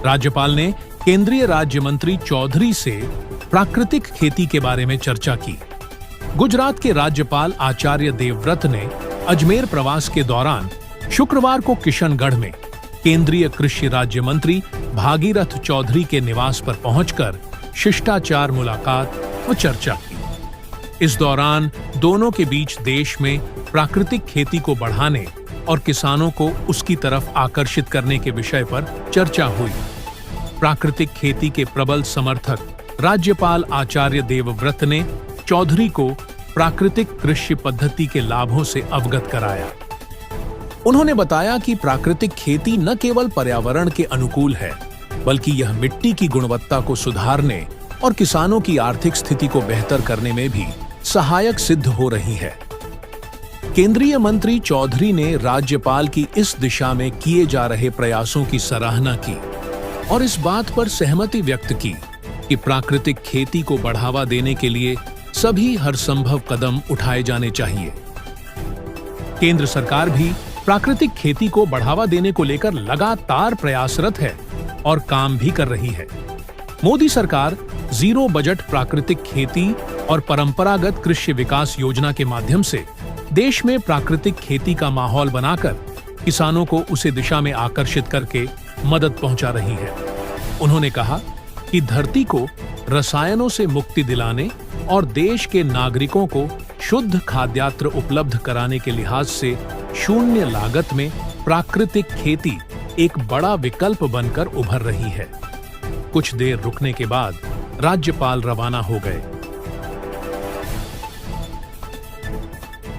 राज्यपाल ने केंद्रीय राज्य मंत्री चौधरी से प्राकृतिक खेती के बारे में चर्चा की। गुजरात के राज्यपाल आचार्य देवव्रत ने अजमेर प्रवास के दौरान शुक्रवार को किशनगढ़ में केंद्रीय कृषि राज्य मंत्री भागीरथ चौधरी के निवास पर पहुंचकर शिष्टाचार मुलाकात व चर्चा की। इस दौरान दोनों के बीच देश में प्राकृतिक खेती को बढ़ाने और किसानों को उसकी तरफ आकर्षित करने के विषय पर चर्चा हुई। प्राकृतिक खेती के प्रबल समर्थक राज्यपाल आचार्य देवव्रत ने चौधरी को प्राकृतिक कृषि पद्धति के लाभों से अवगत कराया। उन्होंने बताया कि प्राकृतिक खेती न केवल पर्यावरण के अनुकूल है, बल्कि यह मिट्टी की गुणवत्ता को सुधारने और किसानों की आर्थिक स्थिति को बेहतर करने में भी सहायक सिद्ध हो रही है। केंद्रीय मंत्री चौधरी ने राज्यपाल की इस दिशा में किए जा रहे प्रयासों की सराहना की और इस बात पर सहमति व्यक्त की कि प्राकृतिक खेती को बढ़ावा देने के लिए सभी हरसंभव कदम उठाए जाने चाहिए। केंद्र सरकार भी प्राकृतिक खेती को बढ़ावा देने को लेकर लगातार प्रयासरत है और काम भी कर रही है। मोदी सरकार जीरो बजट प्राकृतिक खेती और परंपरागत कृषि विकास योजना के माध्यम से देश में प्राकृतिक खेती का माहौल बनाकर किसानों को उसी दिशा में आकर्षित करके मदद पहुंचा रही है। उन्होंने कहा कि धरती को रसायनों से मुक्ति दिलाने और देश के नागरिकों को शुद्ध खाद्यान्न उपलब्ध कराने के लिहाज से शून्य लागत में प्राकृतिक खेती एक बड़ा विकल्प बनकर उभर रही है। कुछ देर रुकने के बाद राज्यपाल रवाना हो गए।